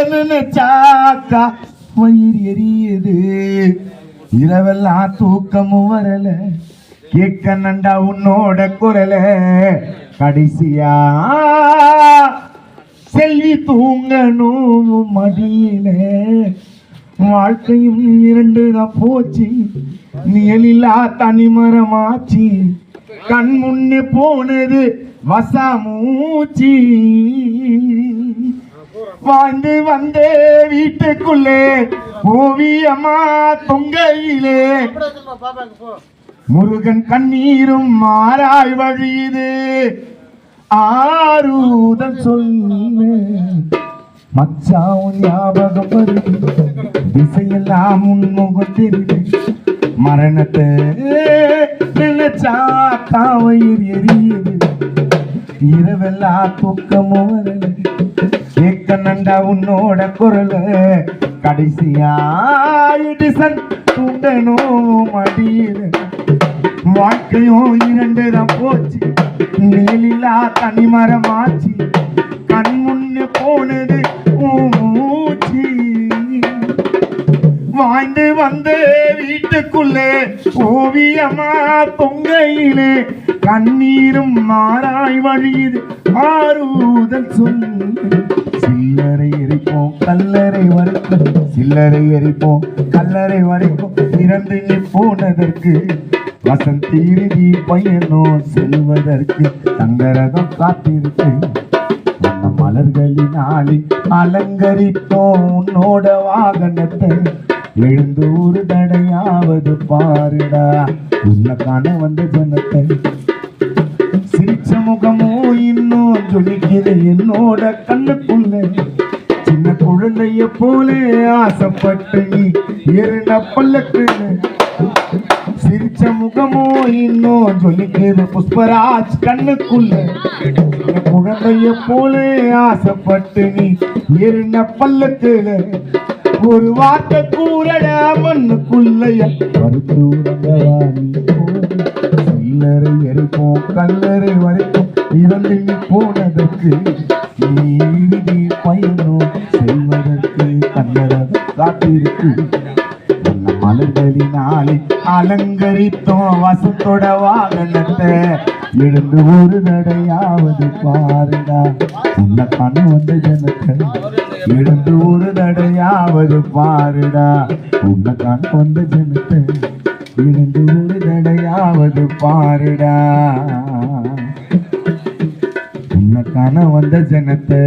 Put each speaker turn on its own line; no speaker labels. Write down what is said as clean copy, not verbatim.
நினைச்சாக்கா வயிறு எரியுது, இரவெல்லாம் தூக்கமும் வரல, கேட்க நண்டா உன்னோட குரல. கடைசியா செல்வி தூங்கணும் மடியில, வாழ்க்கையும் இரண்டு தான் போச்சு, நிழலில்லா தனிமரமாச்சு, கண் முன்னே போனது வசமூச்சி. வாழ்ந்து வந்தே வீட்டுக்குள்ளே ஓவியமா தொங்கையிலே, முருகன் கண்ணீரும் மாறாய் வழியுது, ஆறுதல் சொல்லு மச்சாவும் ஞாபகம் வருது, திசையெல்லாம் முன்முகம் தெரியுது, மரணத்தை நினைச்சா காவயிர் எரியுது, இரவெல்லாம் தூக்கமும் வரல, கேட்க நண்டா உன்னோட குரல. கடைசியா இடிசன் தூண்டணும் மடியில, வாழ்க்கையும் இரண்டு தான் போச்சு, நீலிலா தனிமரமாச்சு, கண் முன்னு போனது மூச்சு. வாழ்ந்து வந்து வீட்டுக்குள்ளே ஓவியமா தொங்கையிலே, கண்ணீரும் மாறாய் வழியுது, ஆறுதல் சொல்லு. சில்லறை எரிப்போம் கல்லறை வரைக்கும், சில்லறை எரிப்போம் கல்லறை வரைக்கும், இறந்து நீ போனதற்கு வசந்தி இறுதி பயனோ செல்வதற்கு தங்கரகம் காத்திருக்கு. அந்த மலர்களினாலே அலங்கரித்தோம் உன்னோட வாகனத்தை, எழுந்து ஒரு தடையாவது பாருடா உன்னை காண வந்த ஜனத்தை. சிரிச்ச முகமோ இன்னும் ஜொலிக்குது என்னோட கண்ணுக்குள்ள, சின்ன குழந்தைய போல ஆசைப்பட்டு நீ ஏறின பல்லக்குன்னு. சிரிச்ச முகமோ இன்னும் ஜொலிக்குது புஷ்பராஜ் கண்ணுக்குள்ள, குழந்தைய போல ஆசைப்பட்டு நீ ஏறின பல்லக்குல. ஒரு வார்த்தை கூறட மண்ணுக்குள்ளைய மறுத்து உறங்கவாணி, சில்லறை எரிப்போம் கல்லறை வரைக்கும், இறந்து நீ போனதற்கு நீதி பயணம் செல்வதற்கு கண்ணரகம் காத்திருக்கு. மலர்களினாலே அலங்கரித்தோம் வசத்தோட வாகனத்தை, எழுந்து ஒரு தடையாவது பாருடா உன்னை கண்ணு வந்த ஜனத்தை, எழுந்து ஒரு தடையாவது பாருடா உன்னை கண்ணு வந்த ஜனத்தை, எழுந்து ஒரு தடையாவது பாருடா உன்னை கண்ண வந்த ஜனத்தை.